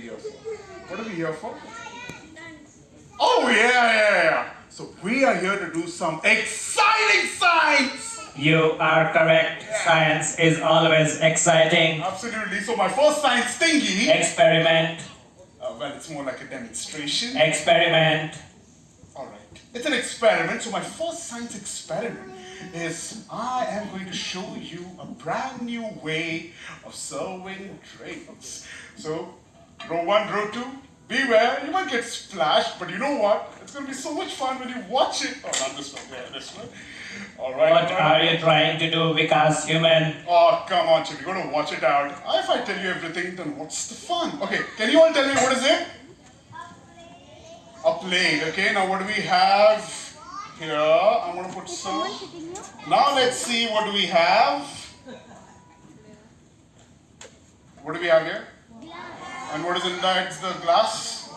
here for? What are we here for? Oh, yeah. So we are here to do some exciting science! You are correct. Science is always exciting. Absolutely. So my first science thingy... Experiment. Well, it's more like a demonstration. Experiment. Alright. It's an experiment. So my first science experiment is I am going to show you a brand new way of serving drinks. So, row 1, row 2, beware, you might get splashed, but you know what? It's going to be so much fun when you watch it. Oh, not this one, yeah, this one. Alright. What are you trying to do, Vikas Human? Oh, come on, Chip, you're going to watch it out. If I tell you everything, then what's the fun? Okay, can you all tell me what is it? A plate. Okay, now what do we have here? I'm going to put some. Now let's see what do we have. What do we have here? And what is in that? It's the glass.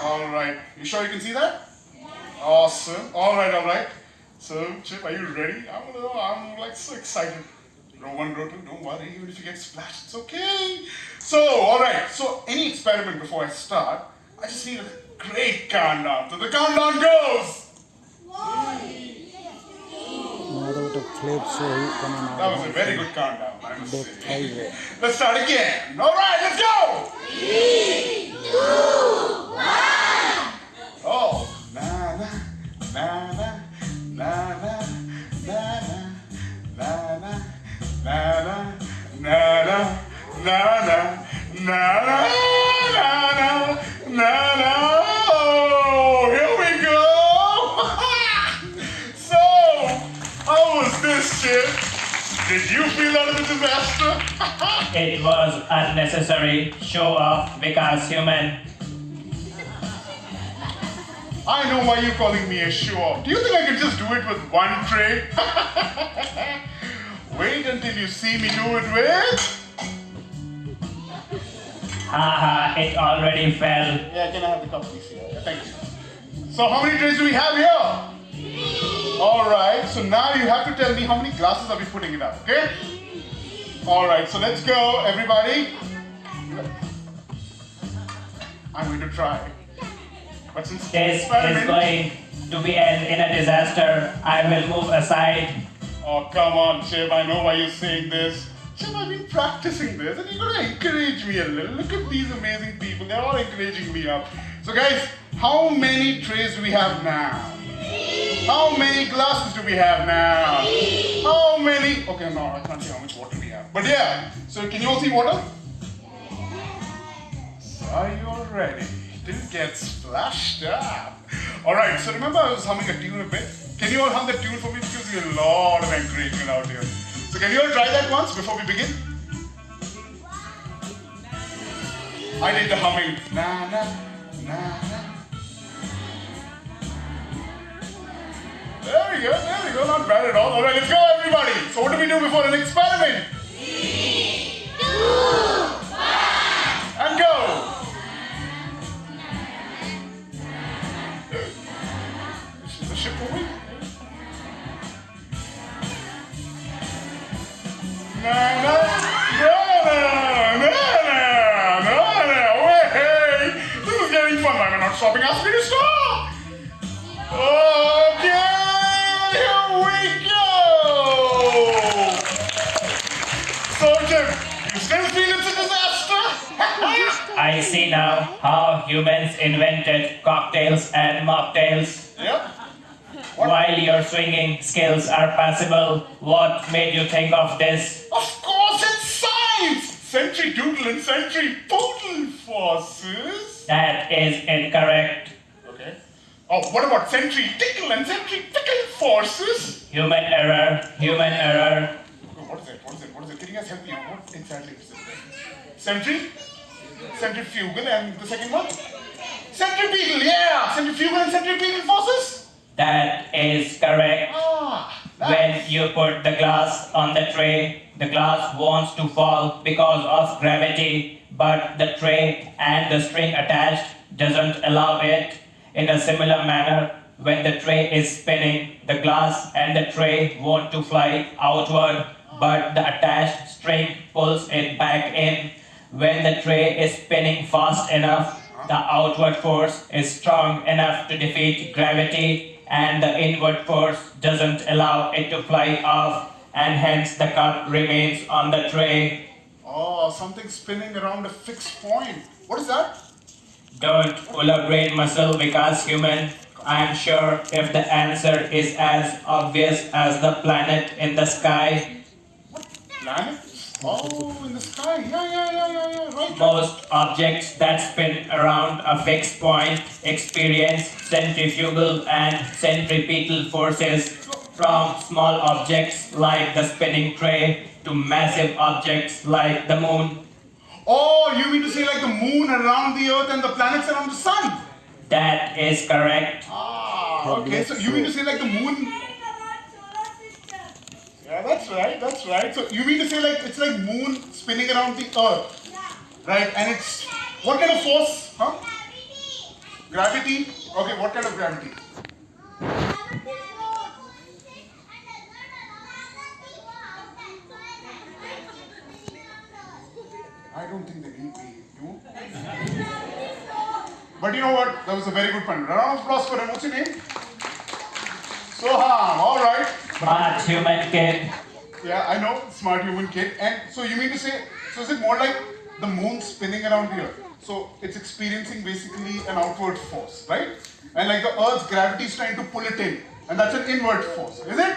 Alright. You sure you can see that? Awesome. Alright. So, Chip, are you ready? I'm like so excited. Row 1, row 2, don't worry, even if you get splashed, it's okay. So, alright, so any experiment before I start, I just need a great countdown. So the countdown goes! That was a very good countdown, I must say. Let's start again. Alright, let's go! 3, 2, 1! Oh, na na na na na na na na na na na na na. Oh, here we go. So, how was this, Chip? Did you feel that was a disaster? It was unnecessary. Show off, Vikas Human. I know why you're calling me a show-off. Do you think I can just do it with one tray? Wait until you see me do it with... Haha, it already fell. Yeah, can I have the cup, please? Yeah, thank you. So how many trays do we have here? 3. Alright, so now you have to tell me how many glasses are we putting it up, okay? Alright, so let's go, everybody. I'm going to try. But since This is going to be in a disaster. I will move aside. Oh, come on, Chip, I know why you're saying this. Chip, I've been practicing this and you're going to encourage me a little. Look at these amazing people, they're all encouraging me up. So guys, how many trays do we have now? 3. How many glasses do we have now? 3. How many? Okay, no, I can't see how much water we have. But yeah, so can you all see water? Are you all ready? Didn't get splashed up. Alright, so remember I was humming a tune a bit? Can you all hum the tune for me? It gives me a lot of encouragement out here. So can you all try that once before we begin? I did the humming. Na na na na. There we go, not bad at all. Alright, let's go everybody. So what do we do before an experiment? 3, 2, 1! And go! Is the ship moving? No, hey! This is getting fun. Why am I not stopping? Ask me to stop! Okay, here we go! So, Jim, you still feel it's a disaster? I see now how humans invented cocktails and mocktails. Yep. While your swinging skills are passable, what made you think of this? Of course, it's science! Centrifugal and centripetal forces. That is incorrect. Okay. Oh, what about centrifugal and centripetal forces? Human error. Oh, what is it? Can you guys help me out? What exactly is it? Centrifugal and the second one? Centripetal, yeah! Centrifugal and centripetal forces? That is correct. When you put the glass on the tray, the glass wants to fall because of gravity, but the tray and the string attached doesn't allow it. In a similar manner, when the tray is spinning, the glass and the tray want to fly outward, but the attached string pulls it back in. When the tray is spinning fast enough, the outward force is strong enough to defeat gravity, and the inward force doesn't allow it to fly off, and hence the cup remains on the tray. Oh, something spinning around a fixed point. What is that? Don't pull a brain muscle because human. I'm sure if the answer is as obvious as the planet in the sky, Planet? Oh, in the sky. Yeah. Right. most objects that spin around a fixed point experience centrifugal and centripetal forces from small objects like the spinning tray to massive objects like the moon. Oh, you mean to say like the moon around the earth and the planets around the sun? That is correct. Ah, okay. So you mean to say like the moon? Yeah, that's right. So you mean to say like it's like moon spinning around the earth, right? And it's what kind of force? Huh? Gravity? Okay, what kind of gravity? I don't think they need me. You? But you know what? That was a very good pun. Round of applause for him. What's your name? Soham. All right. Smart human kid. Yeah, I know. Smart human kid. And so you mean to say, so is it more like the moon spinning around the earth? So it's experiencing basically an outward force, right? And like the earth's gravity is trying to pull it in. And that's an inward force, is it?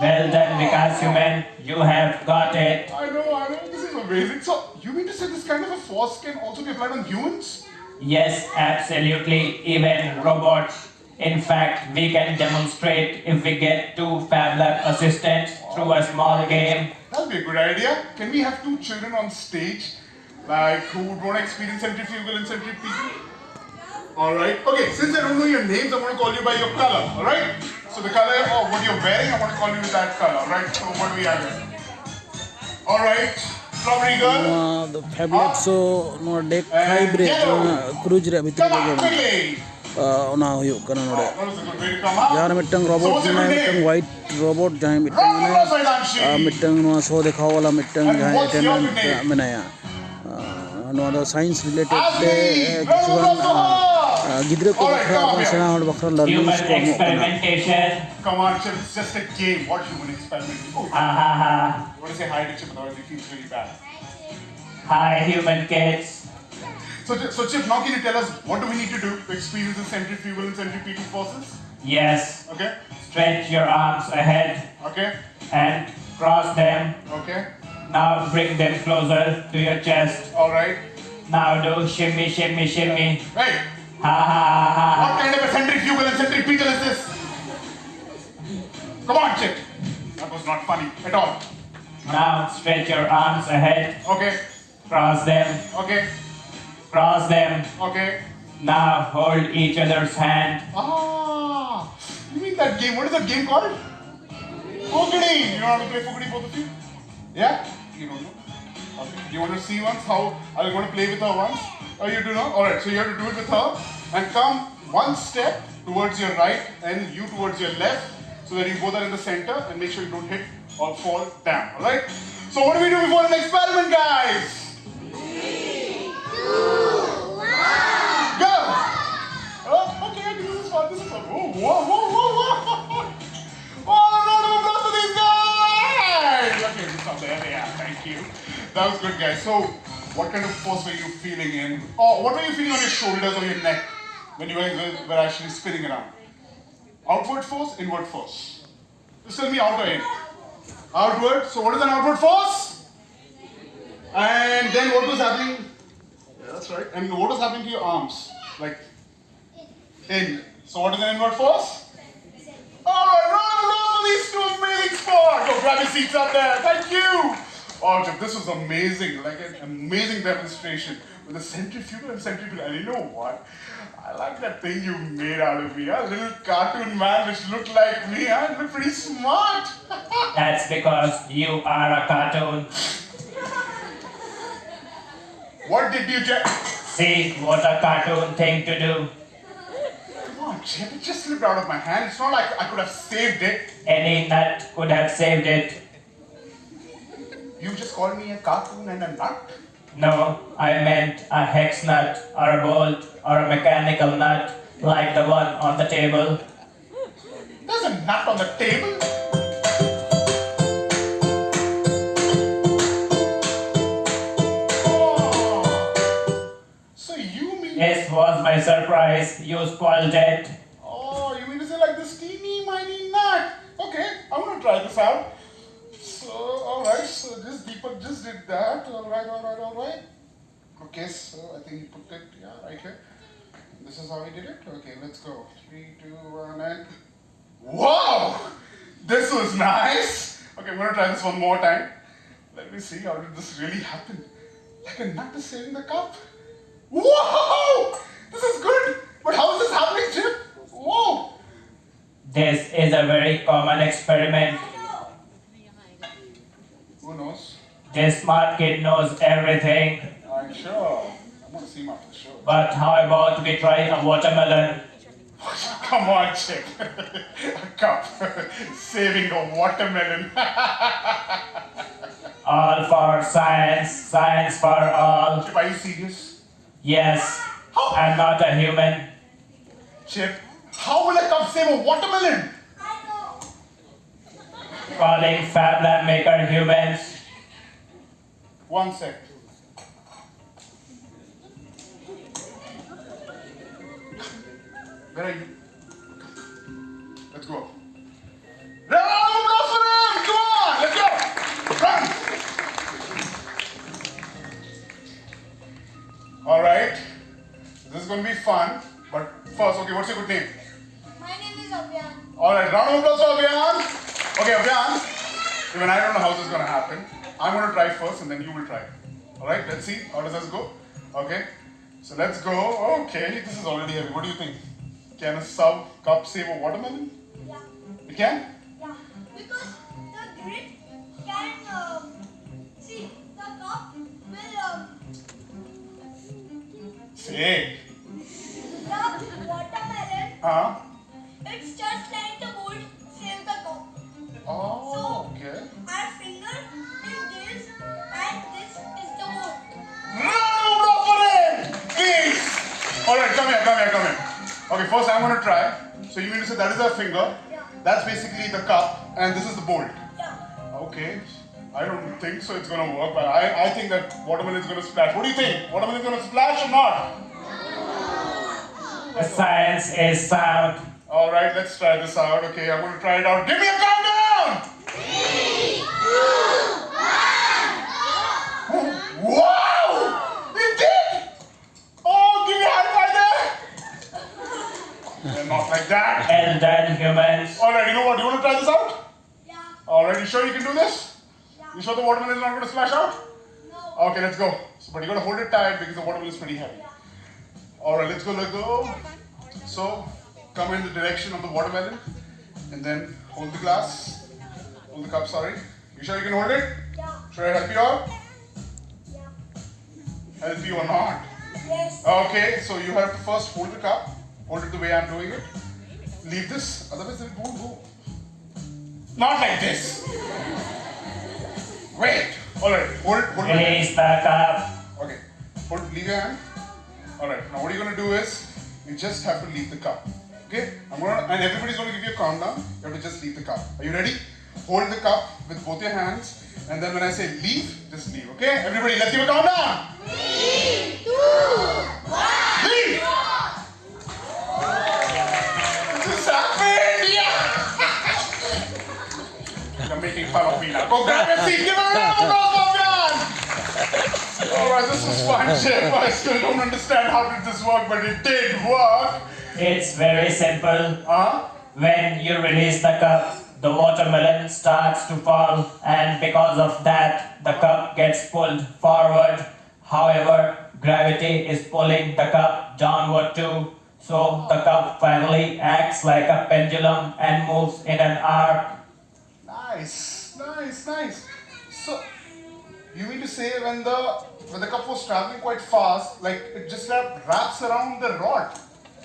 Well done, because human, you have got it. I know. This is amazing. So you mean to say this kind of a force can also be applied on humans? Yes, absolutely, even robots. In fact, we can demonstrate if we get two FabLab assistants through a small game. That'll be a good idea. Can we have two children on stage, like who would want to experience centrifugal and centripetal? Alright. Okay, since I don't know your names, I'm going to call you by your color, alright? So the color of what you're wearing, I'm going to call you with that color, alright? So what do we have here? Alright, strawberry girl. The FabLab Show no deck And 5 re yellow. cruise re bhitar Come on, ge quickly. ona huyuk kana node That was a good way to come up. jar mittang So robot what's your jane good mittang name? white robot jane mittang Round of applause, Aidanshi. mittang no show dekhaw wala mittang And jane what's your attendant name? menaya no the science related Ashley. Round of kichuan applause for her. gidre ko Alright, come bakra on here. sena hol bakra learning Human ko mo kana experimentation. Come on, Chip, it's just a game. What human experiment? Oh, Ha ha ha. you want to say hi to Chip, otherwise he feels really bad. Hi, human kids. So Chip, now can you tell us what do we need to do to experience the centrifugal and centripetal forces? Yes, Okay, stretch your arms ahead okay, and cross them. okay. Now bring them closer to your chest. All right. Now do shimmy, shimmy, shimmy. Hey, Ha ha ha what ha. kind of a centrifugal and centripetal is this? Come on, Chip. That was not funny at all. Now stretch your arms ahead. Okay, Cross them. okay, Cross them. okay. Now hold each other's hand. Ah, you mean that game? What is that game called? Fogady. You know how to play Fogady, both of you? Yeah? You don't know? Okay. You want to see once how are you going to play with her once? Oh, you do know? Alright, so you have to do it with her and come one step towards your right and you towards your left so that you both are in the center and make sure you don't hit or fall down. Alright? So what do we do before an experiment, guys? 3, 2, 1. Go! Oh, okay, this is fun. This is fun. Oh, whoa. Oh, a round of applause for these guys! Okay, this one there. Yeah, thank you. That was good, guys. So, what kind of force were you feeling in? Oh, what were you feeling on your shoulders or your neck when you were actually spinning around? Outward force, inward force. Just tell me out or in. Outward. So, what is an outward force? And then what was happening? Yeah, that's right. And what was happening to your arms? Like, in. So, what is an inward force? Alright, round of applause for these two amazing sports. Go grab your seats up there. Thank you. Oh, Chip, this was amazing. Like an amazing demonstration with the centrifugal and centripetal. And you know what? I like that thing you made out of me. A little cartoon man which looked like me. Huh? It looked pretty smart. That's because you are a cartoon. What did you get? See what a cartoon thing to do. Come on, Chip. It just slipped out of my hand. It's not like I could have saved it. Any nut could have saved it. You just called me a cartoon and a nut. No, I meant a hex nut or a bolt or a mechanical nut like the one on the table. There's a nut on the table. Oh. So you mean... This was my surprise. You spoiled it. Oh, you mean to say like this teeny miny nut? Okay, I want to try this out. So, alright, so this Deepak just did that. Alright. Okay, so I think he put it, right here. This is how he did it. Okay, let's go. 3, 2, 1, and... Wow! This was nice! Okay, I'm going to try this one more time. Let me see, how did this really happen? Like a nut is saving the cup. Whoa! This is good! But how is this happening, Chip? Whoa! This is a very common experiment. Who knows? This smart kid knows everything. I'm sure. I'm going to see him after the show. But how about we try a watermelon? Come on, Chip. A cup. Saving a watermelon. All for science, science for all. Chip, are you serious? Yes, I'm not a human. Chip, how will a cup save a watermelon? Calling FabLab maker humans. One sec. Where are you? Let's go. Run, Blossom! Come on, let's go! Run! Alright. This is going to be fun. But first, okay, what's your good name? My name is Abhyan. Alright, round of applause for Abhyan. Okay, Abhyan. Even I don't know how this is going to happen. I'm going to try first and then you will try. Alright, let's see. How does this go? Okay. So let's go. Okay, this is already heavy. What do you think? Can a cup save a watermelon? Yeah. It can? Yeah. Because the grit can see the cup will Say. the watermelon. It's just like the wood save the cup. Oh, okay. Our finger is this and this is the wood. No, for it! Please! Alright, come here. Okay, first I'm going to try. So you mean to say that is our finger? Yeah. That's basically the cup and this is the bolt. Yeah. Okay. I don't think so it's going to work, but I think that watermelon is going to splash. What do you think? Watermelon is going to splash or not? The science is sound. Alright, let's try this out. Okay, I'm going to try it out. Give me a countdown! 3, 2, 1. Wow! It did! Oh, give me a high five there! Not like that. Well done, humans. Alright, you know what? You want to try this out? Yeah. Alright, you sure you can do this? Yeah. You sure the watermelon is not going to splash out? No. Okay, let's go. So, but you got to hold it tight because the watermelon is pretty heavy. Alright, let's go. So, come in the direction of the watermelon and then hold the glass. Hold the cup, sorry. You sure you can hold it? Yeah. Should I help you out? Yeah. Help you or not? Yes. Okay, so you have to first hold the cup. Hold it the way I'm doing it. Leave this, otherwise it won't go. Not like this. Wait. Alright, hold it. Release the cup. Okay, leave your hand. Alright, now what you're going to do is, you just have to leave the cup. Okay? And everybody's going to give you a countdown. You have to just leave the cup. Are you ready? Hold the cup with both your hands. And then when I say leave, just leave. Okay? Everybody, let's give a countdown. 3, 2, 1. Leave! This happened! Yeah! You're making fun of me now. Go grab a seat. Give a round of applause, man! Alright, this was fun, Chef. I still don't understand how did this work, but it did work. It's very simple. When you release the cup, the watermelon starts to fall, and because of that, the cup gets pulled forward. However, gravity is pulling the cup downward too. So the cup finally acts like a pendulum and moves in an arc. Nice. So, you mean to say when the cup was traveling quite fast, like it just wraps around the rod?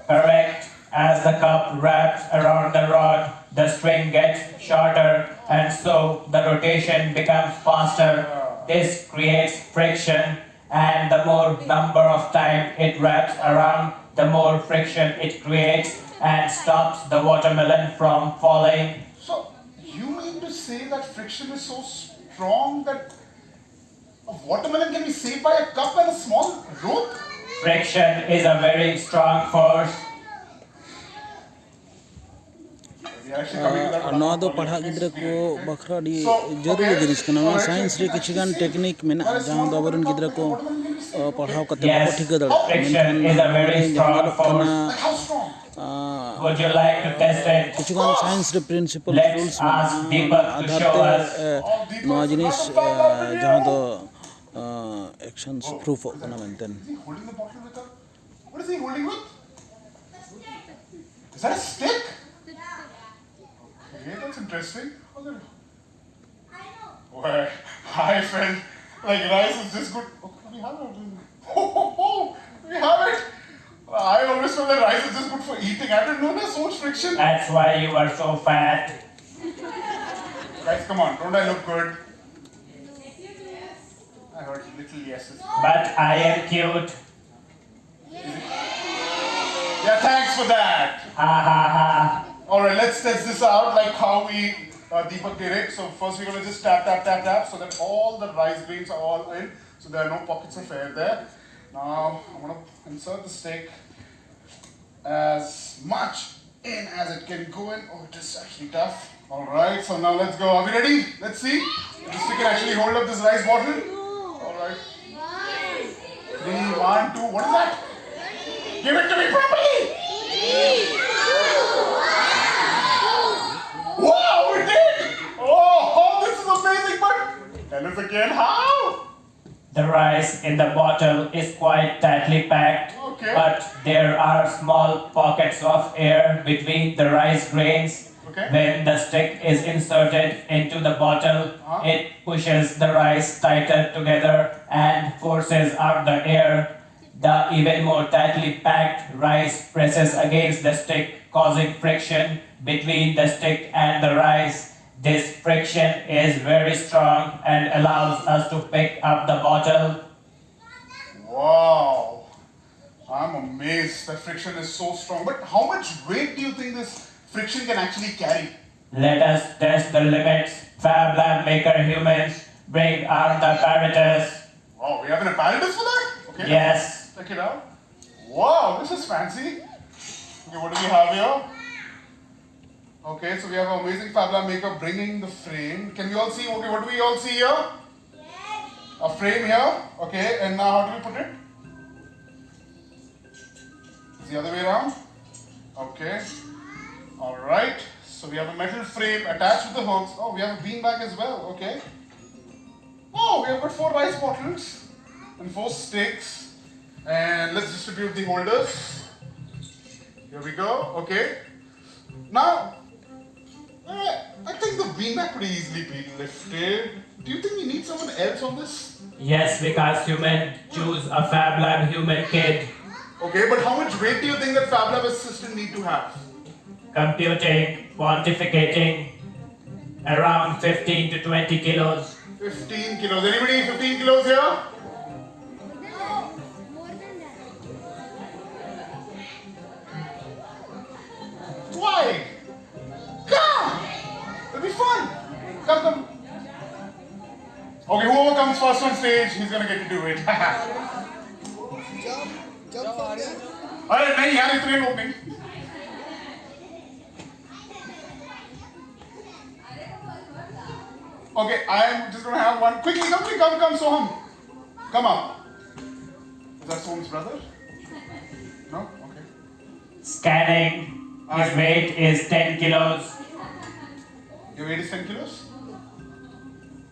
Correct. As the cup wraps around the rod, the string gets shorter, and so the rotation becomes faster. This creates friction, and the more number of time it wraps around, the more friction it creates and stops the watermelon from falling. So, you mean to say that friction is so strong that a watermelon can be saved by a cup and a small rope? Friction is a very strong force. We are actually coming to that one. नवा दो पढ़ा गिद्रे को बखरा D जरूरी जिनिस कना मा science रे किछगान technique मेना जहां दो अबरन गिद्रे को पढ़ाव कते बाको Yes, ठीक दड़ friction is a very strong force. Like how strong? Would you like to test it? किछगान साइंस रे principle Let's rules ask Deepak to आधार show us. ते नवा जिनिस जहां दो एक्शंस प्रूफ होना maintain Is he holding the bottle with a... What is he holding with? Is that a stick? Okay, that's interesting. Well, hi friend. Like rice is just good. Oh, we have it. We have it. I always felt that rice is just good for eating. I didn't know there's so much friction. That's why you are so fat. Guys, come on. Don't I look good? I heard little yeses. But I am cute. Yeah, thanks for that. Ha ha ha. Alright, let's test this out like how we Deepak did it. So first we're going to just tap, tap, tap, tap so that all the rice grains are all in. So there are no pockets of air there. Now I'm going to insert the stick as much in as it can go in. Oh, it is actually tough. Alright, so now let's go. Are we ready? Let's see. The stick can actually hold up this rice bottle. Alright. 3, 1, 2. What is that? Give it to me properly! Wow, we did! Oh, this is amazing, but tell us again how? The rice in the bottle is quite tightly packed, Okay. but there are small pockets of air between the rice grains. Okay. When the stick is inserted into the bottle, it pushes the rice tighter together and forces out the air. The even more tightly packed rice presses against the stick, causing friction between the stick and the rice. This friction is very strong and allows us to pick up the bottle. Wow. I'm amazed that friction is so strong. But how much weight do you think this friction can actually carry? Let us test the limits. FabLab maker humans, bring out the apparatus. Wow, we have an apparatus for that? Okay. Yes. Check it out. Wow, this is fancy. Okay, what do we have here? Okay, so we have an amazing FabLab maker bringing the frame. Can we all see? Okay, what do we all see here? Yes. A frame here. Okay, and now how do we put it? It's the other way around. Okay. Alright. So we have a metal frame attached with the hooks. Oh, we have a beanbag as well. Okay. Oh, we have got 4 rice bottles and 4 sticks. And let's distribute the holders. Here we go. Okay. Now, I think the beanbag could easily be lifted. Do you think we need someone else on this? Yes, because human choose a FabLab human kid. Okay, but how much weight do you think that FabLab assistant need to have? Computing, quantificating, around 15 to 20 kilos. 15 kilos. Anybody 15 kilos here? No, more than that. Why? Come! It'll be fun. Come. Okay, whoever comes first on stage, he's gonna get to do it. अरे नहीं यार इतने लोग नहीं. Okay, I'm just gonna have one. Quickly, come, Soham. Come up. Is that Soham's brother? No? Okay. Scanning. His weight is 10 kilos. Your weight is 10 kilos?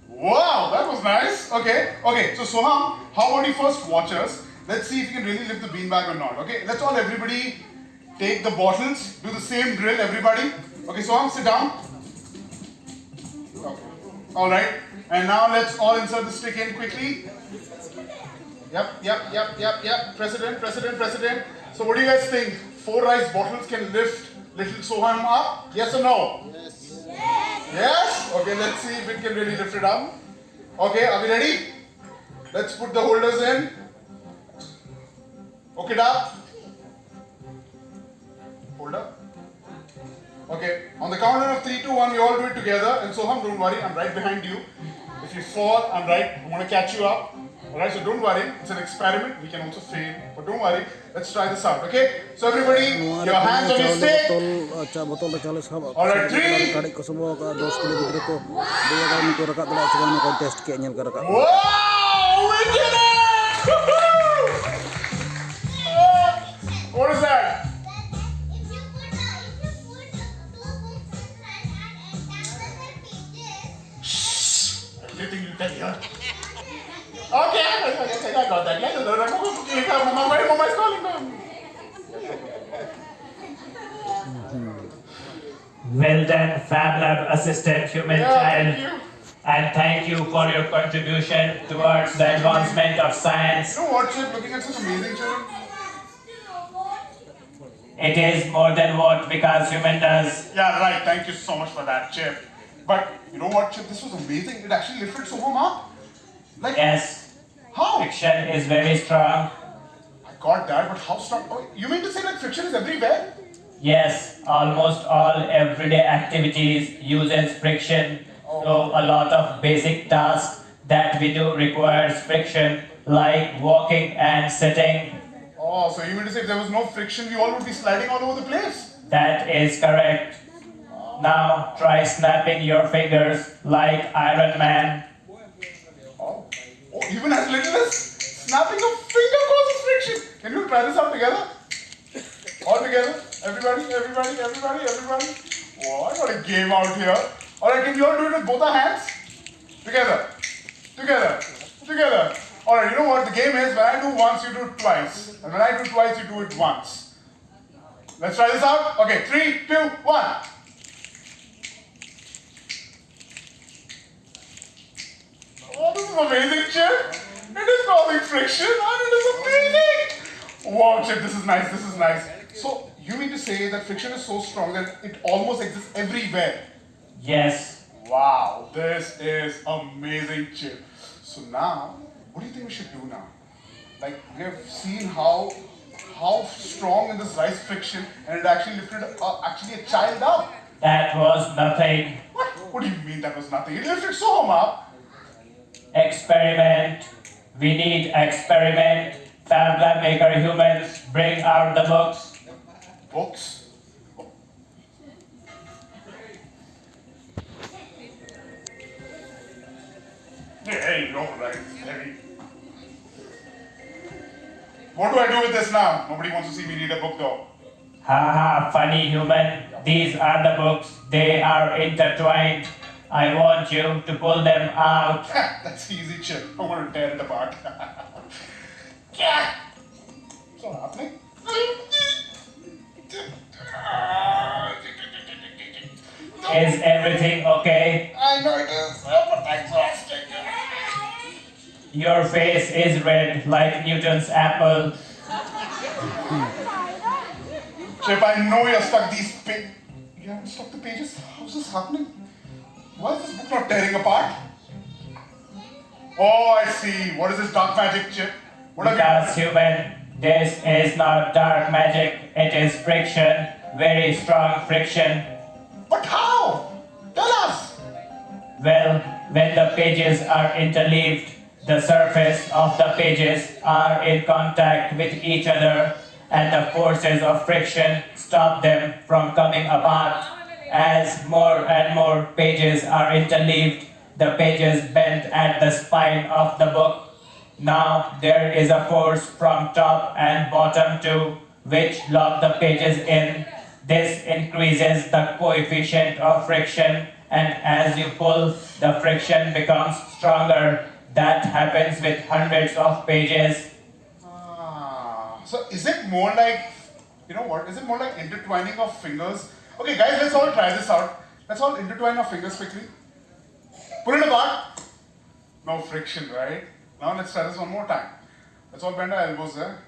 Wow, that was nice. Okay, so Soham, how about you first watch us? Let's see if you can really lift the beanbag or not. Okay, let's all everybody take the bottles, do the same drill, everybody. Okay, Soham, sit down. Okay. Alright, and now let's all insert the stick in quickly. Yep. President. So what do you guys think? 4 rice bottles can lift little Soham up? Yes or no? Yes. Yes? Okay, let's see if it can really lift it up. Okay, are we ready? Let's put the holders in. Okay, up. Hold up. Okay, on the count of 3, 2, 1, we all do it together. And Soham, don't worry, I'm right behind you. If you fall, I'm right. I'm going to catch you up. Alright, so don't worry. It's an experiment. We can also fail. But don't worry. Let's try this out, okay? So everybody, your hands on your stick. Alright, 3. Wow! We did it! What is that? Everything you tell here. Okay, I got that. Mama is calling me. Well done, FabLab assistant human child. Thank you. And thank you for your contribution towards the advancement of science. You know what, Chip? Looking at such amazing children. It is more than what because human does. Yeah, right. Thank you so much for that, Chip. But you know what, Chip? This was amazing. It actually lifted Soham up. Like, Yes, how? friction is very strong. I got that, but how strong? Oh, you mean to say like friction is everywhere? Yes, almost all everyday activities uses friction. So a lot of basic tasks that we do requires friction, like walking and sitting. Oh, so you mean to say if there was no friction, we all would be sliding all over the place? That is correct. Now try snapping your fingers like Iron Man. Oh, even as little as snapping a finger causes friction. Can you try this out together? All together? Everybody. Oh, I got a game out here. Alright, can you all do it with both our hands? Together. Alright, you know what the game is? When I do once, you do it twice. And when I do twice, you do it once. Let's try this out. Okay, 3, 2, 1. Oh, this is amazing, Chip. It is causing friction and it is amazing. Wow, Chip, this is nice. So, you mean to say that friction is so strong that it almost exists everywhere? Yes, Wow, this is amazing, Chip. So now, what do you think we should do now? Like, we have seen how strong in this rice friction, and it actually lifted actually a child up. that was nothing. What? What do you mean that was nothing? It lifted Soham up. Experiment. We need experiment. FabLab maker humans, bring out the books. Books. Hey, no, right? Heavy. What do I do with this now? Nobody wants to see me read a book though. Haha, funny human. These are the books. They are intertwined. I want you to pull them out. That's easy, Chip. I want to tear it apart. Yeah. What's all happening? Is everything okay? I know it is, but thanks for asking. Your face is red like Newton's apple. Chip, I know you're stuck these pages. You haven't stuck the pages? How's this happening? Why is this book not tearing apart? Oh, I see. What is this dark magic, Chip? What have Because human, this is not dark magic. It is friction. Very strong friction. But how? Tell us. Well, when the pages are interleaved, the surface of the pages are in contact with each other, and the forces of friction stop them from coming apart. As more and more pages are interleaved, the pages bend at the spine of the book. Now there is a force from top and bottom too, which lock the pages in. This increases the coefficient of friction, and as you pull, the friction becomes stronger. That happens with hundreds of pages. So is it more like, you know what? Is it more like intertwining of fingers? Okay, guys, let's all try this out. Let's all intertwine our fingers quickly. Pull it apart. No friction, right? Now let's try this one more time. Let's all bend our elbows there.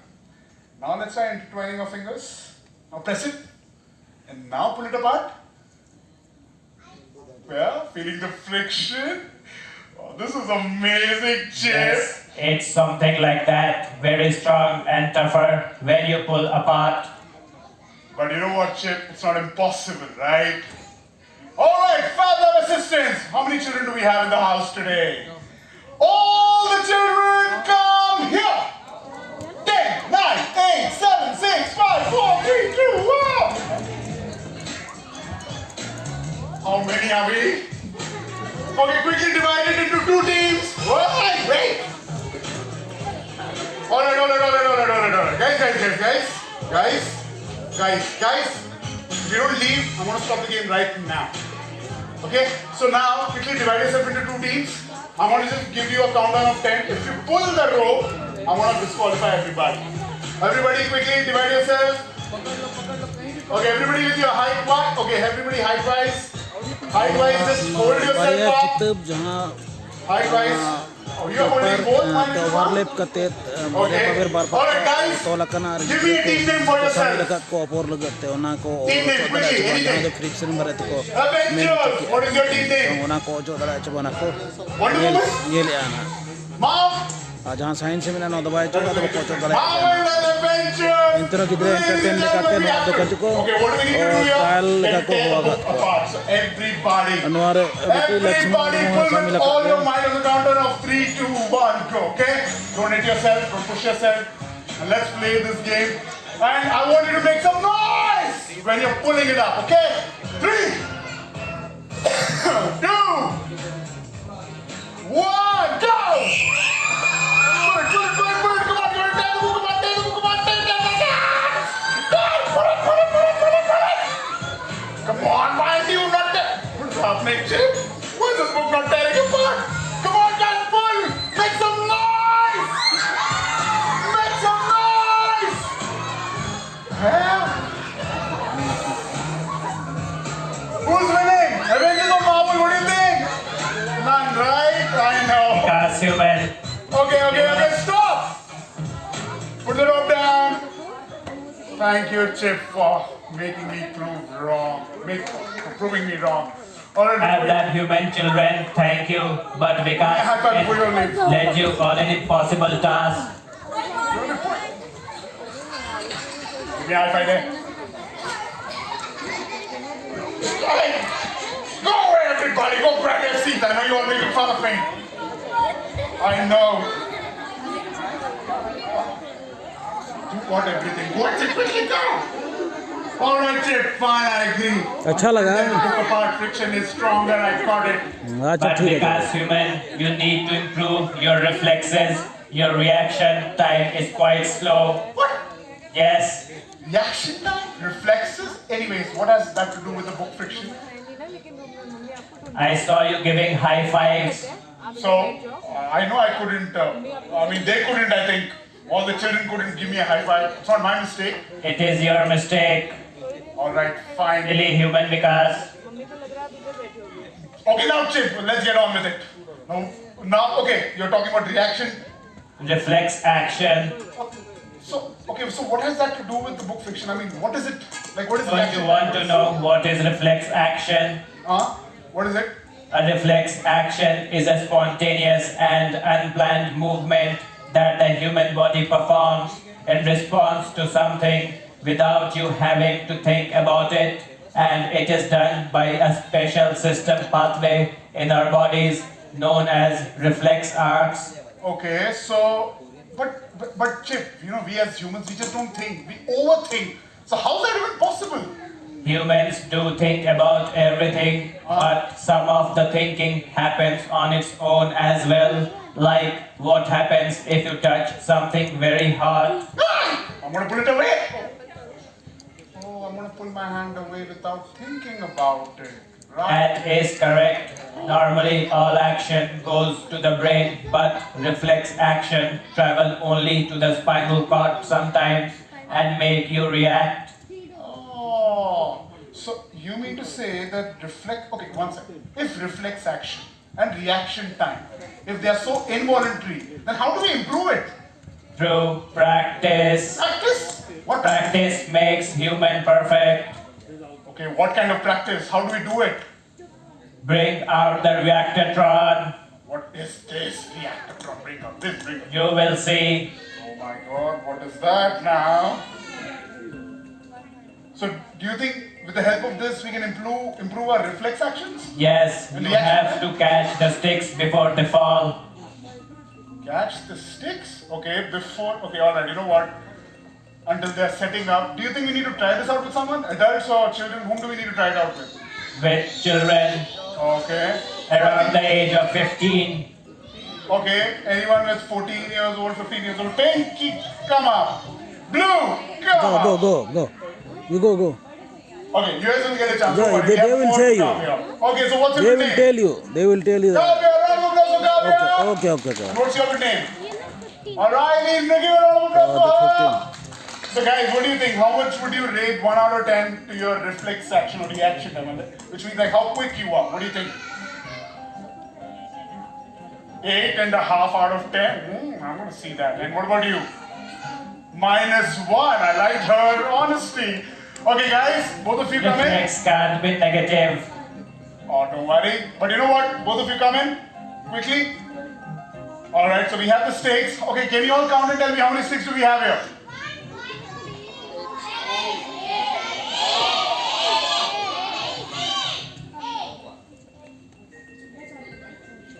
Now let's try intertwining our fingers. Now press it. And now pull it apart. Yeah, feeling the friction. Oh, This is amazing, Chip. Yes, it's something like that. Very strong and tougher when you pull apart. But you know what, Chip? It's not impossible, right? Alright, FabLab assistants. How many children do we have in the house today? All the children come here. 10, 9, 8, 7, 6, 5, 4, 3, 2, 1. How many are we? Okay, quickly divide it into 2 teams. Wait. Alright. Guys. If you don't leave, I'm going to stop the game right now. Okay? So now, quickly divide yourself into 2 teams. I'm going to just give you a countdown of 10. If you pull the rope, I'm going to disqualify everybody. Everybody quickly divide yourself. Okay, everybody with your height wise. Okay, everybody height wise. Height wise, just hold yourself up. Height wise. Oh, you're holding both minus one? overlap kate Okay. Alright guys, tolakana give me a team name for yourself. ko apor lagate ona ko Team name, quickly, anything. friction barat ko Avengers, what is your team name? ona ko jo dara chbana ko Wonder Woman? ye le ana Mom? जहाँ science में ना दबाए चोका तो पहुंचो दरा Marvel and Avengers! इंतनो किधर entertain लगाते हैं तो कच्चे को Okay, what do we need to do here? Trial लगा को Tear the होगा book apart. So everybody Lakshman put all your might on the counter of 3, 2, 1, go, okay? Don't hit yourself, don't push yourself. And let's play this game. And I want you to make some noise when you're pulling it up, okay? 3, 2, 1, go! Put it, come on, tear the book apart, tear the book apart, tear it. Put it. Come on, why are you not there? What's happening, Chip? Why is this book not tearing apart? Come on, guys, pull! Make some noise! Make some noise! Huh? Who's winning? Avengers or Marvel? What do you think? None, right? I know. Because human. Okay, stop! Put the rope down. Thank you, Chip, for making me proving me wrong. Alright, FabLab human children, thank you. But because high five for your it lips. led you on an impossible task. Give me a high five there. Go away, everybody. Go grab your seat. I know you all making fun of me. I know. You got everything. Go and quickly go. All right, Chip. Fine, I agree. अच्छा लगा Apart friction is stronger. I got it. अच्छा But ठीक है because human, you need to improve your reflexes. Your reaction time is quite slow. What? Yes, Reaction time? Reflexes? Anyways, what has that to do with the book friction? I saw you giving high fives. So, I know I couldn't, they couldn't, I think. All the children couldn't give me a high five. It's not my mistake. It is your mistake. Alright, fine. Really human because Okay, now Chip, let's get on with it. Now, okay, you're talking about reaction. reflex action. So what has that to do with the book fiction? I mean, what is it? Like, what is Don't reaction? you want to know what is reflex action? What is it? A reflex action is a spontaneous and unplanned movement that the human body performs in response to something without you having to think about it, and it is done by a special system pathway in our bodies known as reflex arcs. Okay, so, but Chip, we as humans, we just don't think. We overthink. So how is that even possible? Humans do think about everything, but some of the thinking happens on its own as well. Like what happens if you touch something very hot? I'm gonna pull it away. Oh, I'm gonna pull my hand away without thinking about it. Right? That is correct. Normally all action goes to the brain, but reflex action travel only to the spinal cord sometimes and make you react. Oh, so you mean to say that okay, one second. If reflex action and reaction time, if they are so involuntary, then how do we improve it? Through practice. Practice? What Practice makes human perfect. Okay, what kind of practice? How do we do it? Bring out the reactatron. What is this reactor from? Bring up this, bring up. You will see. Oh my god, what is that now? So, do you think with the help of this we can improve our reflex actions? Yes, And you reaction have to catch the sticks before they fall. Catch the sticks? Okay, before. Okay, alright, you know what? Until they're setting up. Do you think we need to try this out with someone? Adults or children? Whom do we need to try it out with? With children Okay. around the age of 15. Okay, anyone with 14 years old, 15 years old. Pinky, come up. Blue, come up. Go. You go. Okay, you guys will get a chance. Go, Don't worry, they we have will four say to you. come here. Okay, so what's They your will name? tell you. They will tell you. Come here, round of applause for Kavya. Okay. And what's your good name? Alright, give me a round of applause for her. So guys, what do you think? How much would you rate 1 out of 10 to your reflex action or reaction time? Which means like how quick you are. What do you think? 8.5 out of 10. I'm going to see that. And what about you? -1. I like her honesty. Okay guys, both of you come in. Reflex can't be negative. Oh, don't worry. But you know what? Both of you come in. Quickly. Alright, so we have the stakes. Okay, can you all count and tell me how many sticks do we have here?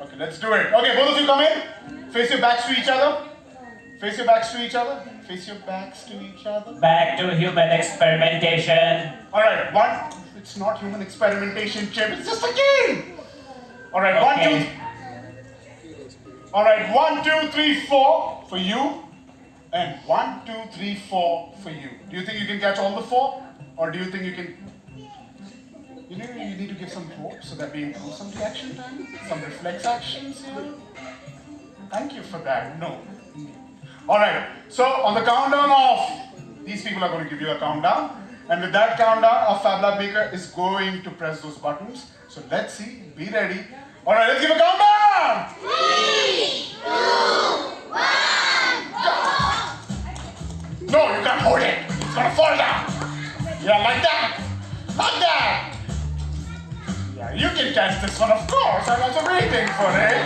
Okay, let's do it. Okay, both of you come in. Face your backs to each other. Face your backs to each other. Face your backs to each other. Back to human experimentation. Alright, one. It's not human experimentation, Chip. It's just a game. Alright, Okay. 1, 2, 3, 4 for you. And 1, 2, 3, 4 for you. Do you think you can catch all the 4? Or do you think you can... You know, you need to give some hope so that we improve some reaction time, some reflex actions here. Thank you for that. No. Alright, so on the countdown of, these people are going to give you a countdown. And with that countdown, our FabLab maker is going to press those buttons. So let's see, be ready. Alright, let's give a countdown! 3, 2, 1, go! No, you can't hold it. It's gonna fall down. Yeah, like that. Like that. Yeah, you can catch this one, of course. I'm also waiting for it.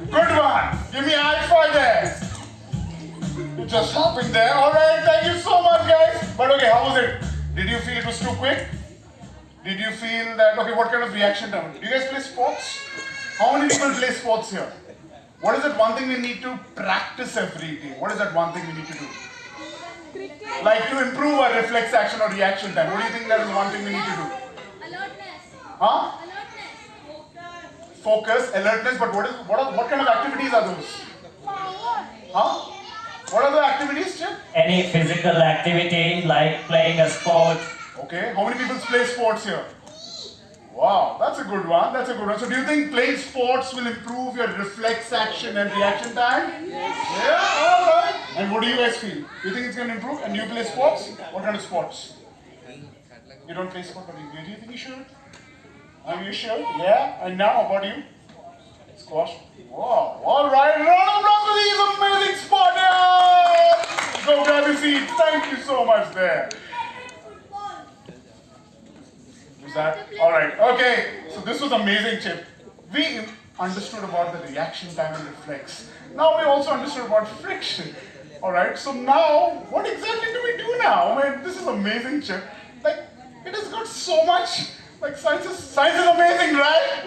Good one. Give me a high five there. It just happened there. Alright, thank you so much, guys. But okay, how was it? Did you feel it was too quick? Did you feel that, okay, what kind of reaction time? Do you guys play sports? How many people play sports here? What is that one thing we need to practice every day? What is that one thing we need to do? Like to improve our reflex action or reaction time. What do you think that is one thing we need to do? Alertness. Huh? Alertness. Focus, alertness, but what kind of activities are those? Huh? What are the activities, Chip? Any physical activity like playing a sport. Okay, how many people play sports here? Wow, that's a good one. That's a good one. So do you think playing sports will improve your reflex action and reaction time? Yes. Yeah, alright. And what do you guys feel? You think it's going to improve? And you play sports? What kind of sports? You don't play sports, but do you think you should? Are you sure? Yeah? And now, about you? Squash? Wow, alright. Round of applause for these amazing sports! Go grab your seat. Thank you so much there. That? Alright, okay. So this was amazing, Chip. We understood about the reaction time and reflex. Now we also understood about friction. Alright, so now, what exactly do we do now? I mean, this is amazing, Chip. Like, it has got so much, like science is amazing, right?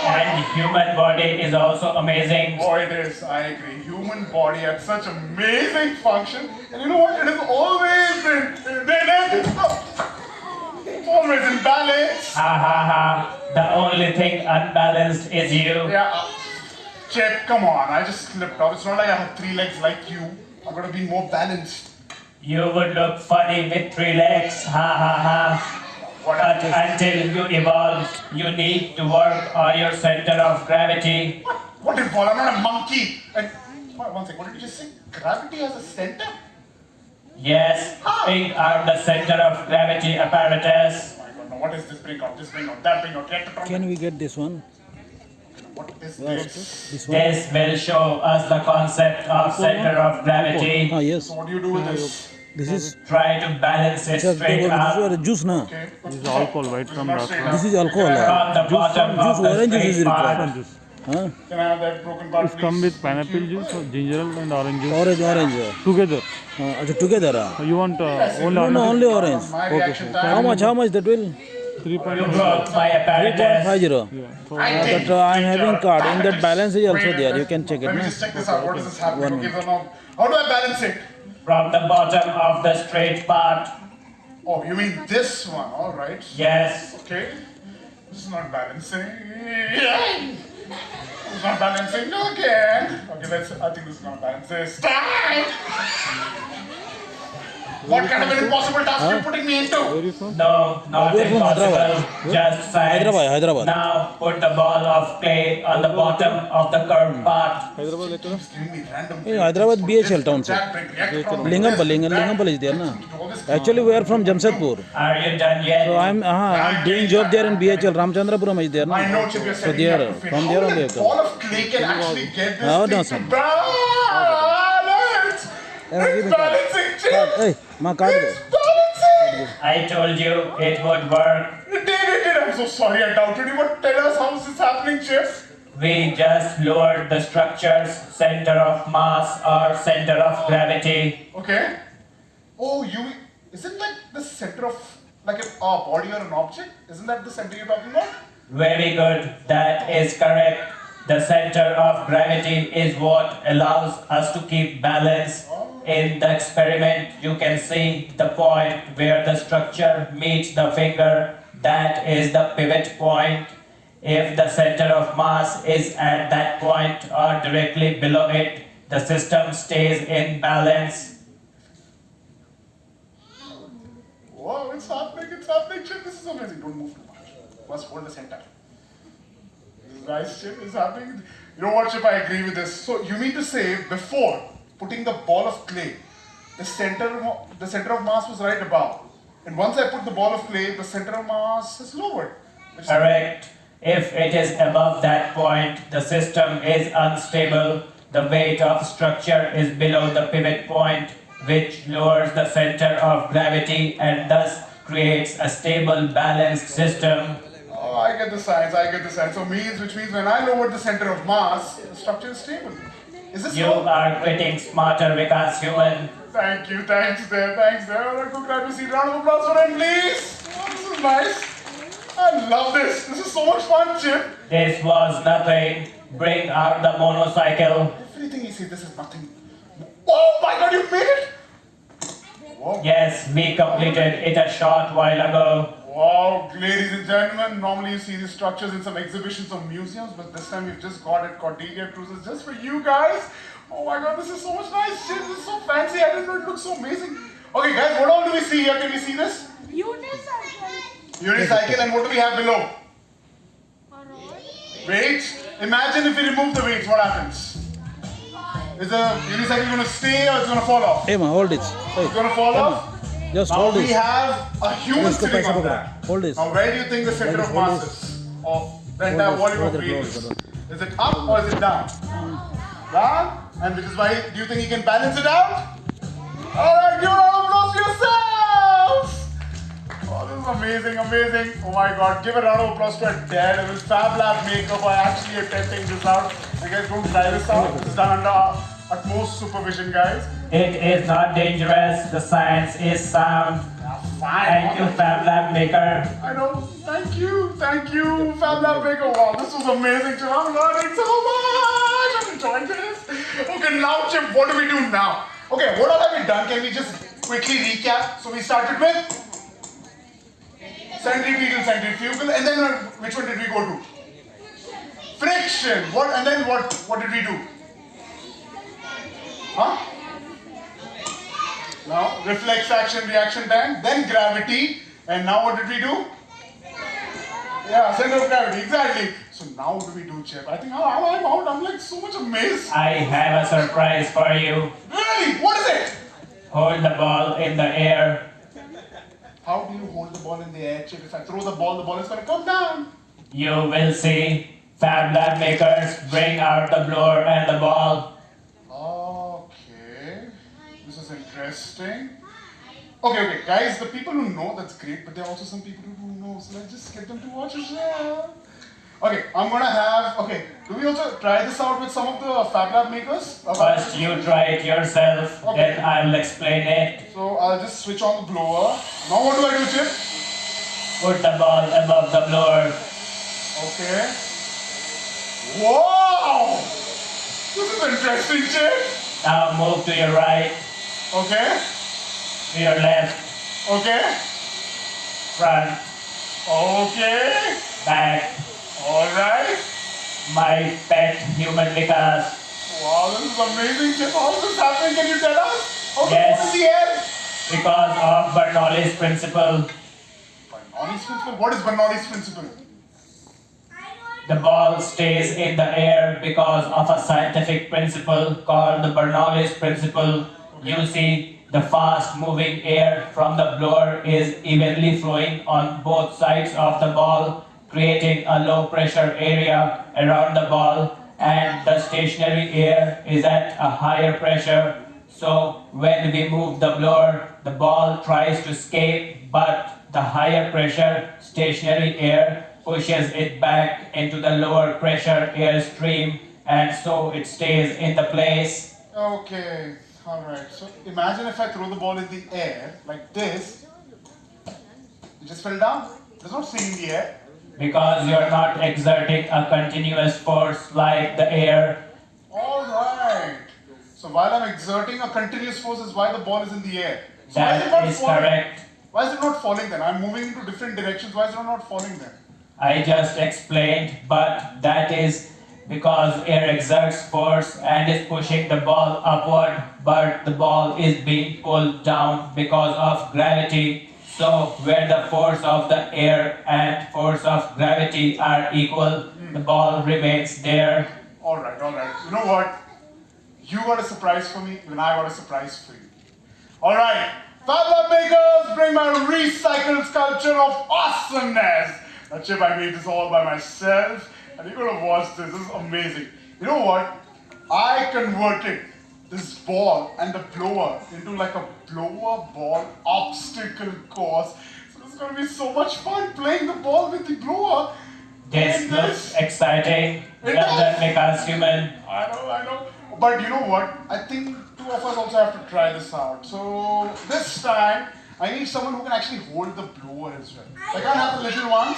And human body is also amazing. Oh, it is, I agree. Human body had such amazing function. And you know what? It has always always in balance. Ha ha ha. The only thing unbalanced is you. Yeah. Chip, come on. I just slipped off. It's not like I have 3 legs like you. I'm gonna be more balanced. You would look funny with 3 legs. Ha ha ha. But until you evolve, you need to work on your center of gravity. What evolve? I'm not a monkey. And one second. What did you just say? Gravity has a center? Yes, think out the center of gravity apparatus. Oh my God, now what is this? Bring out, this bring out, that bring out, get out. Can we get this one? What is Yes. this? This one? This will show us the concept of center of gravity. Ah, yes. So what do you do with this? This is Try to balance it straight up. juice, na? Okay. This is alcohol, right, from Not the straight This up. is alcohol. From the bottom of Juice, the orange juice is straight required. part. juice. Huh? Can I have that broken part, It's come please? with pineapple juice, or ginger ale and orange juice Orange. together. Together. You want only No, orange? only orange. My reaction time. How much that will? 3.5. You broke my apparatus. 3.50. Yeah. So I think That I'm having card. In that diabetes. balance is also Wait, there. You can check it. Let me Na? just check this out. What is this happening? One Okay, so now, how do I balance it? From the bottom of the straight part. Oh, you mean this one? All right. Yes. Okay. This is not balancing. It's not balancing again. Okay, I think this is not balance this time. What kind of an impossible task are you putting me into? where are you from? No, not We're from impossible. Hyderabad. Just science. Hyderabad. Now put the ball of clay on the bottom of the curved part. Hyderabad later. Just giving me random. Hey, Hyderabad BHL town, sir. Jack, react from Lingampal is there, na? Actually, we are from Jamshedpur. Are you done yet? So I'm doing job there in BHL. Ramchandrapuram is there, na? I know, Chip, you're So setting there, me up to fail. from there How only the I come. ball of clay can actually get this No, thing sir. to balance. Hey, give It's me card. balancing, Chip. Hey, my card. It's balancing. I told you it would work. It did. I'm so sorry I doubted you, but tell us how is this happening, Chip? We just lowered the structure's center of mass or center of gravity. Okay. Oh, isn't like the center of like a body or an object? Isn't that the center you're talking about? Very good. That is correct. The center of gravity is what allows us to keep balance. In the experiment, you can see the point where the structure meets the finger. That is the pivot point. If the center of mass is at that point or directly below it, the system stays in balance. Wow, it's happening, Chip. This is amazing. Don't move too much. Must hold the center. This is nice, Chip. It's happening. You know what, Chip? I agree with this. So you mean to say before putting the ball of clay, the center of mass was right above, and once I put the ball of clay, the center of mass is lowered. Correct. If it is above that point, the system is unstable. The weight of structure is below the pivot point, which lowers the center of gravity and thus creates a stable, balanced system. Oh, I get the science. So which means when I lowered the center of mass, the structure is stable. Is this You so? are getting smarter because human. Thank you. Thanks there. All right, go grab your seat. Round of applause for him, please. Oh, this is nice. I love this. This is so much fun, Chip. This was nothing. Bring out the motorcycle. Everything he says, this is nothing. Oh my God, you made it! Wow. Yes, we completed it a short while ago. Wow, ladies and gentlemen, normally you see these structures in some exhibitions or museums, but this time we've just got it, Cordelia Cruises, just for you guys. Oh my God, this is so much nice shit. This is so fancy. I didn't know it looked so amazing. Okay, guys, what all do we see here? Can we see this? Unicycle, and what do we have below? Weights. Imagine if we remove the weights, what happens? Is the unicycle going to stay or it's going to fall off? Hey, ma, hold it. Hey, It's going to fall off? just Now hold we it. have a human Yes, sitting paisa on pakda. that. Hold this. Now where do you think the center of Hold mass this. is? Of the entire Hold volume this. of Hold it, weight hold is? it, Is it up or is it down? Down? And which is why, do you think you can balance it out? Alright, give a round of applause to yourselves! Oh, this is amazing. Oh my God, give a round of applause to a dad with FabLab makeup for actually attempting this out. You guys don't try this out. It's done under utmost supervision, guys. It is not dangerous. The science is sound. Fine. Thank you, FabLab Maker. I know. Thank you, FabLab Maker. Wow, this was amazing, Chip. I'm learning so much. I'm enjoying this. Okay, now, Chip, what do we do now? Okay, what all have we done? Can we just quickly recap? So we started with centripetal, centrifugal, and then which one did we go to? Friction. What? And then what? What did we do? Huh? Now, reflex action, reaction time, then gravity, and now what did we do? Yeah, center of gravity, exactly. So now what do we do, Chip? I think I'm out. I'm like so much amazed. I have a surprise for you. Really? What is it? Hold the ball in the air. How do you hold the ball in the air, Chip? If I throw the ball is going to come down. You will see. FabLab Makers, bring out the blower and the ball. Okay. This is interesting. Okay, guys, the people who know, that's great, but there are also some people who don't know, so let's just get them to watch us. Okay, I'm gonna have, do we also try this out with some of the FabLab makers? First, you try it yourself, then I'll explain it. So I'll just switch on the blower. Now what do I do, Chip? Put the ball above the blower. Okay. Wow! This is interesting, Chip. Now move to your right, Okay. to your left, Okay. front, Okay. back. Alright. My pet human Vikas. Wow, this is amazing, Chip. How is this happening? Can you tell us? How Yes. what is the air? Because of Bernoulli's principle, Bernoulli's principle? What is Bernoulli's principle? the ball stays in the air because of a scientific principle called the Bernoulli's principle. You see, the fast moving air from the blower is evenly flowing on both sides of the ball, creating a low pressure area around the ball, and the stationary air is at a higher pressure. So when we move the blower, the ball tries to escape, but the higher pressure stationary air pushes it back into the lower pressure air stream, and so it stays in the place. Okay, alright. So imagine if I throw the ball in the air like this, it just fell down. It's not staying in the air. Because you're not exerting a continuous force like the air. Alright. So while I'm exerting a continuous force is why the ball is in the air. So why is it That not is falling? correct. Why is it not falling then? I'm moving into different directions. Why is it not falling then? I just explained, but that is because air exerts force and is pushing the ball upward, but the ball is being pulled down because of gravity. So where the force of the air and force of gravity are equal, the ball remains there. Alright. You know what? You got a surprise for me, even I got a surprise for you. Alright. FabLab makers, bring my recycled sculpture of awesomeness. Now, Chip, I made this all by myself, and you're gonna watch this. This is amazing. You know what? I converted this ball and the blower into like a blower ball obstacle course. So this is gonna be so much fun playing the ball with the blower. This And looks exciting, It rather does. because human. I know. But you know what? I think two of us also have to try this out. So this time, I need someone who can actually hold the blower as well. I can't have the little ones,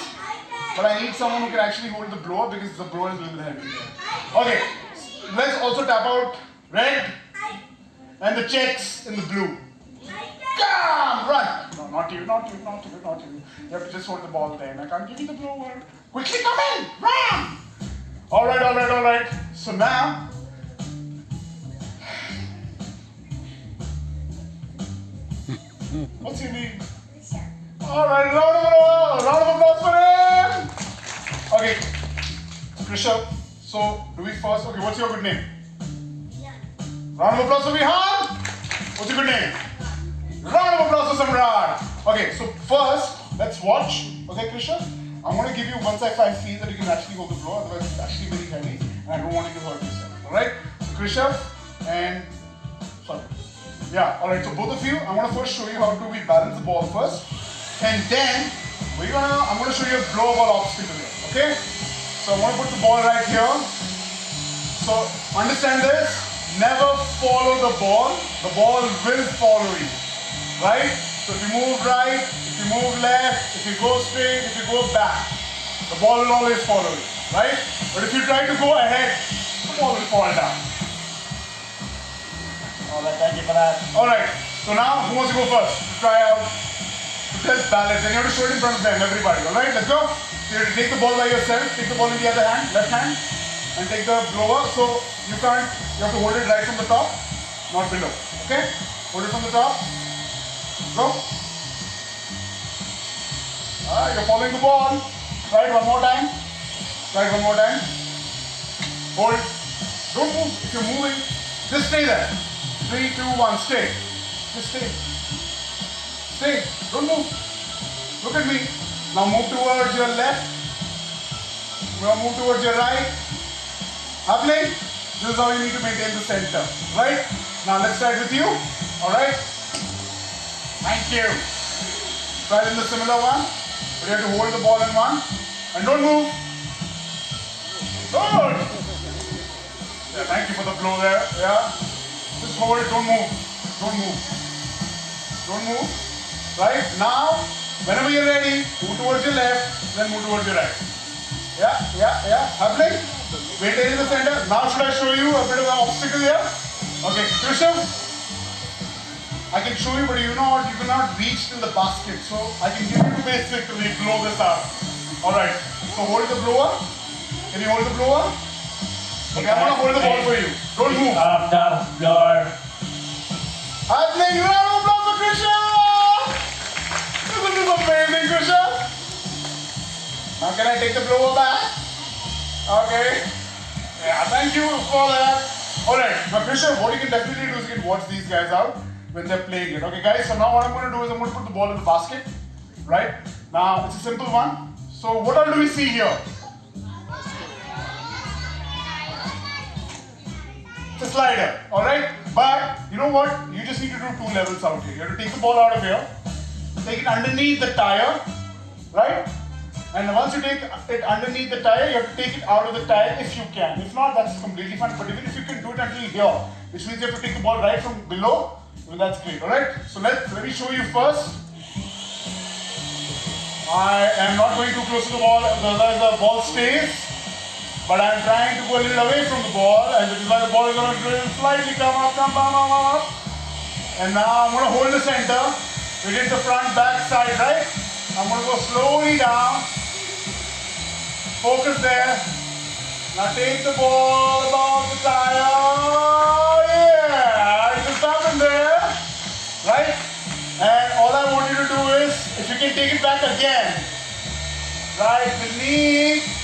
but I need someone who can actually hold the blower because the blower is a little heavy. Okay, let's also tap out red and the checks in the blue. Come, run! No, not you. You have to just hold the ball there. And I can't give you the blower. Quickly come in! Run! Alright. So now, what's your name? Alright, round of applause for him! Okay, Krisha, so do we first, what's your good name? Round of applause for Vihan! What's your good name? Round of applause for Samrat! Okay, so first, let's watch. Okay, Krisha? I'm going to give you, once I feel that you can actually hold the blower, otherwise it's actually very heavy, and I don't want you to hurt yourself. Alright? So Krisha and, alright, so both of you, I'm going to first show you how to balance the ball first, and then I'm going to show you a blow ball obstacle here. Okay? So I'm going to put the ball right here. So understand this, never follow the ball will follow you. Right? So if you move right, if you move left, if you go straight, if you go back, the ball will always follow you. Right? But if you try to go ahead, the ball will fall down. Alright, thank you for that. Alright, so now who wants to go first? To try out to test balance, and you have to show it in front of them, everybody. Alright, let's go. So you have to take the ball by yourself, take the ball in the other hand, left hand, and take the blower. So you have to hold it right from the top, not below. Okay? Hold it from the top. Go. Alright, you're following the ball. Try it one more time. Hold. Don't move. If you're moving, just stay there. 3, 2, 1, stay. Just stay. Stay. Don't move. Look at me. Now move towards your left. Now move towards your right. Happening? This is how you need to maintain the center. Right? Now let's start with you. Alright? Thank you. Try in the similar one. But you have to hold the ball in one. And don't move. Good. Yeah, thank you for the blow there. Yeah. Just hold it. Don't move. Don't move. Don't move. Right? Now, whenever you're ready, move towards your left, then move towards your right. Yeah. Happening? Maintain in the center. Now should I show you a bit of an obstacle here? Okay, Krishav, I can show you, but you cannot reach till the basket. So I can give you to basically blow this out. Alright, so hold the blower. Can you hold the blower? Okay, I'm gonna hold the ball for you. Don't move. Of the floor. Happening, round of applause for Krishav! This is amazing, Krishav. Now can I take the blower back? Okay. Yeah, thank you for that. Alright, now Krishav, what you can definitely do is you can watch these guys out when they're playing it. Okay guys, so now what I'm going to do is I'm going to put the ball in the basket. Right? Now, it's a simple one. So what all do we see here? It's a slider, alright? But, you know what? You just need to do 2 levels out here. You have to take the ball out of here, take it underneath the tire, right? And once you take it underneath the tire, you have to take it out of the tire if you can. If not, that's completely fine. But even if you can do it until here, which means you have to take the ball right from below, well, that's great, alright? So let me show you first. I am not going too close to the ball, otherwise the ball stays. But I am trying to go a little away from the ball, and this is why the ball is going to slightly come up. And now I'm going to hold the center. We did the front, back, side, right? I'm going to go slowly down. Focus there. Now take the ball above the tire. Yeah, just up in there. Right? And all I want you to do is, if you can take it back again. Right beneath.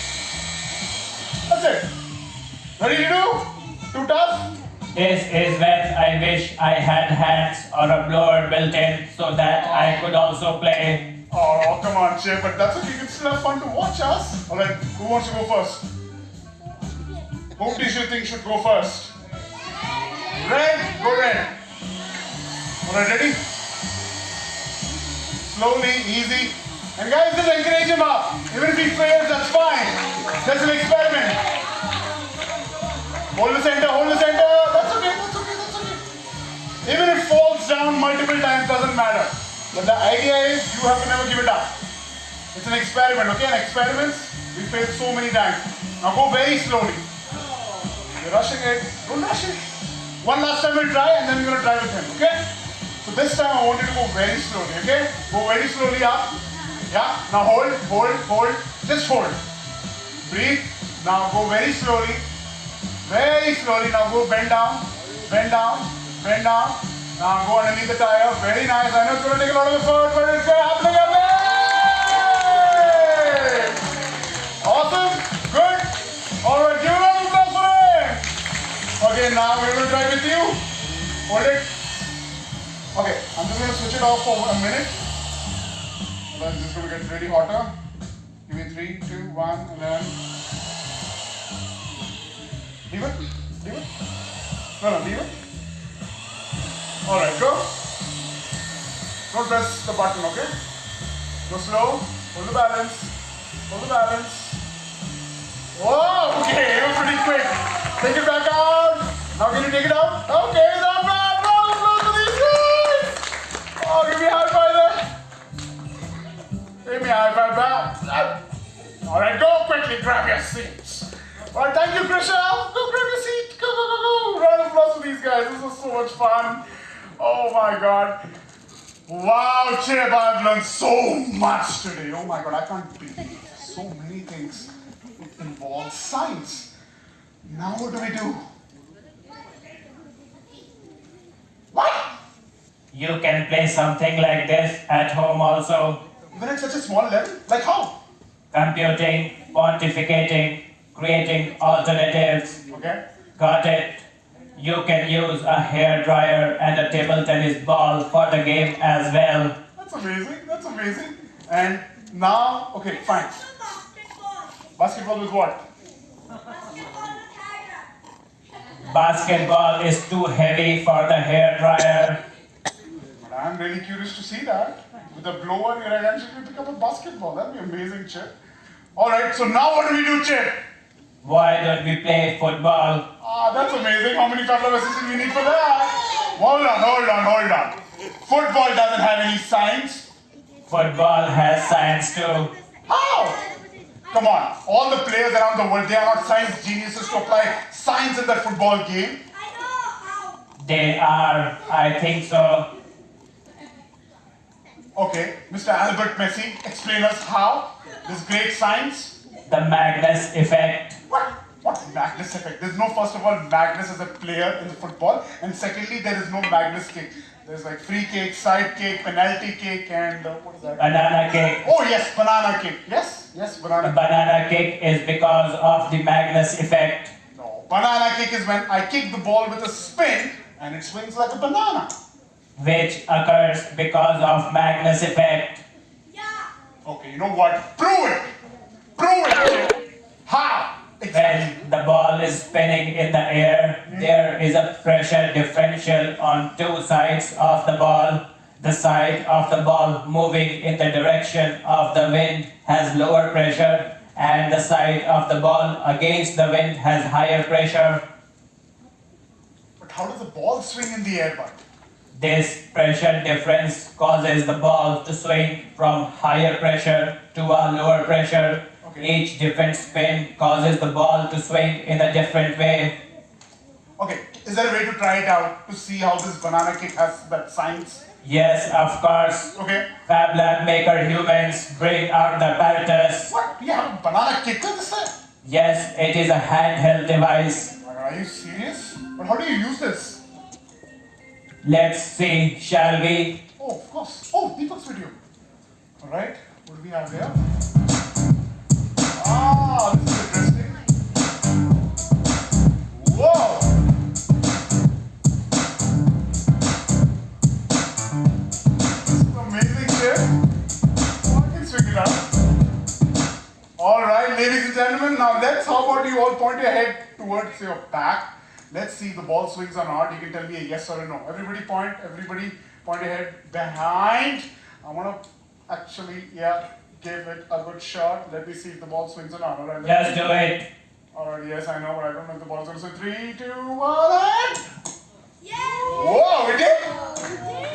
That's it. Ready to do? Too tough? This is when I wish I had hands or a blower built in so that I could also play. Oh, come on, Chip, but that's okay. You can still have fun to watch us. Alright, who wants to go first? Who do you think should go first? Red? Go red. Alright, ready? Slowly, easy. And guys, just encourage him up. Even if he fails, that's fine. Just an experiment. Hold the center, hold the center. That's okay, that's okay, that's okay. Even if it falls down multiple times, doesn't matter. But the idea is you have to never give it up. It's an experiment, okay? And experiments, we fail so many times. Now go very slowly. You're rushing it. Don't rush it. One last time we'll try and then we're going to try with him, okay? So this time I want you to go very slowly, okay? Go very slowly up. Yeah? Now hold, hold, hold. Just hold. Breathe. Now go very slowly. Very slowly. Now go bend down. Bend down. Bend down. Now go underneath the tire. Very nice. I know it's going to take a lot of effort, but it's happening. Awesome. Good. Alright, give it a round of applause for him. Okay, now we're going to try with you. Hold it. Okay, I'm just going to switch it off for a minute. Otherwise, this is going to get really hotter. Give me 3, 2, 1, and then. Leave it. Leave it. No, leave it. Alright, go. Don't press the button, okay? Go slow. Hold the balance. Hold the balance. Whoa, okay, it was pretty quick. Take it back out. Now can you take it out? Okay, not bad. Round of applause for these guys. Oh, give me a high five there. Give me a high five back. Alright, go quickly, grab your seats. Alright, thank you, Krisha. Go grab your seat. Go, go, go, go. Round of applause for these guys. This was so much fun. Oh my god. Wow, Chip, I've learned so much today. Oh my god, I can't believe so many things involve science. Now what do we do? What? You can play something like this at home also. Even at such a small level? Like how? Computing, pontificating, creating alternatives. Okay. Got it. You can use a hairdryer and a table tennis ball for the game as well. That's amazing. That's amazing. And now, okay, fine. Basketball. Basketball with what? Basketball with hand. Basketball is too heavy for the hairdryer. But I'm really curious to see that. With a blower, you're actually pick up a basketball. That'd be amazing, Chip. Alright, so now what do we do, Chip? Why don't we play football? Ah, that's amazing. How many FabLab assistants we need for that? Hold on. Football doesn't have any science. Football has science too. How? Come on, all the players around the world, they are not science geniuses to apply science in that football game. I know how. They are, I think so. Okay, Mr. Albert Messi, explain us how this great science. The Magnus effect. What's Magnus effect? There's no, first of all, Magnus as a player in the football, and secondly, there is no Magnus cake. There's like free cake, side cake, penalty cake, and what is that? Banana cake. Oh yes, banana cake. Yes, The banana cake. banana cake is because of the Magnus effect, No, banana cake is when I kick the ball with a spin and it swings like a banana. which occurs because of Magnus effect. Yeah. Okay, you know what? Prove it! Prove it! How? When the ball is spinning in the air, there is a pressure differential on two sides of the ball. The side of the ball moving in the direction of the wind has lower pressure, and the side of the ball against the wind has higher pressure. But how does the ball swing in the air, bud? This pressure difference causes the ball to swing from higher pressure to a lower pressure. Okay. Each different spin causes the ball to swing in a different way. Okay, is there a way to try it out to see how this banana cake has that science? Yes, of course. Okay. FabLab maker humans bring out the apparatus. What? We have a banana cake with this? Yes, it is a handheld device. Are you serious? But how do you use this? Let's see, shall we? Oh, of course. Oh, Deepak's video. Alright, what do we have here? Ah, this is interesting. Whoa! This is amazing, Chip. Oh, I can swing it out. Alright, ladies and gentlemen, now how about you all point your head towards your back. Let's see if the ball swings or not. You can tell me a yes or a no. Everybody point your head behind. I want to actually, give it a good shot. Let me see if the ball swings or not. Alright, Just do it. Alright, yes, I know, but I don't know if the ball's going to swing. 3, 2, 1, and... Yeah. Whoa, it did?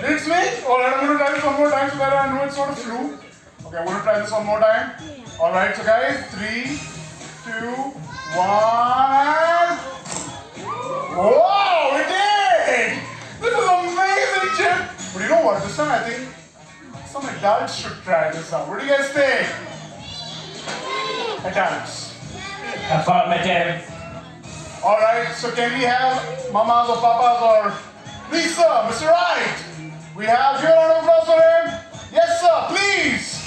Did it swing? Alright, I'm going to try this one more time so that I know it sort of flew. Okay, I'm going to try this one more time. Alright, so guys, 3, 2, 1, and... Whoa, it did! This is amazing, Chip! But you know what, this time I think some adults should try this out. What do you guys think? Adults. Affirmative. Alright, so can we have mamas or papas or Lisa, Mr. Right? We have your round of applause for him. Yes, sir, please.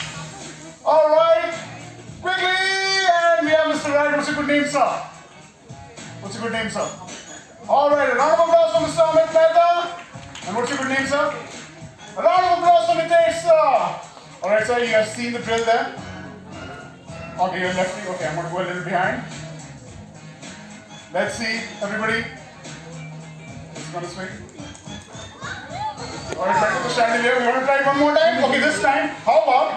Alright, quickly, and we have Mr. Right. What's your good name, sir? What's your good name, sir? Alright, a round of applause for Mr. Amit Mehta. And what's your good name, sir? A round of applause for Mitesh, sir. Alright, sir, you have seen the drill there. Okay, you're lefty. Okay, I'm going to go a little behind. Let's see, everybody. It's going to swing. Alright, try to the chandelier. We want to try it one more time? Okay, this time, how about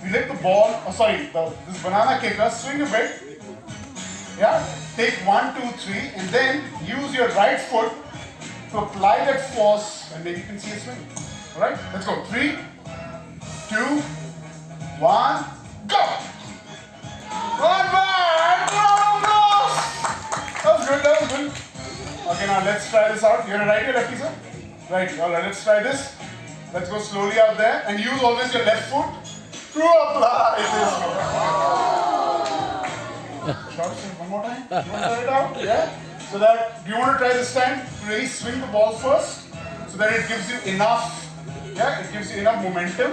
we let the ball, this banana kicker swing a bit. Yeah, take 1, 2, 3, and then use your right foot to apply that force, and then you can see a swing. Alright, let's go. 3, 2, 1, go! One back! That was good. Okay, now let's try this out. You're a righty or lefty, sir? Right, alright, let's try this. Let's go slowly out there, and use always your left foot to apply this. One more time. You want to try it out? Yeah? So that, do you want to try this time to really swing the ball first so that it gives you enough, momentum.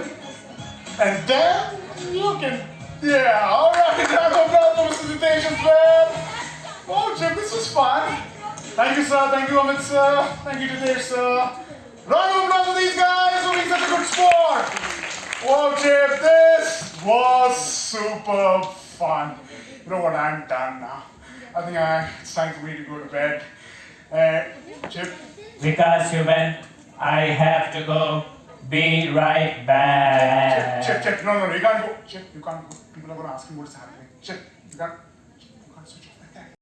And then you can, alright, round of applause for Mr. Nitesh as well. Oh, Chip, this was fun. Thank you, sir. Thank you, Amit, sir. Thank you, Nitesh, sir. Round of applause for these guys for being such a good sport. Wow, Chip, this was super fun. You know what, I'm done now. I think it's time for me to go to bed. Chip? Because human, I have to go. Be right back. Chip, no, you can't go. Chip, you can't go. People are going to ask you what's happening. Chip, you can't.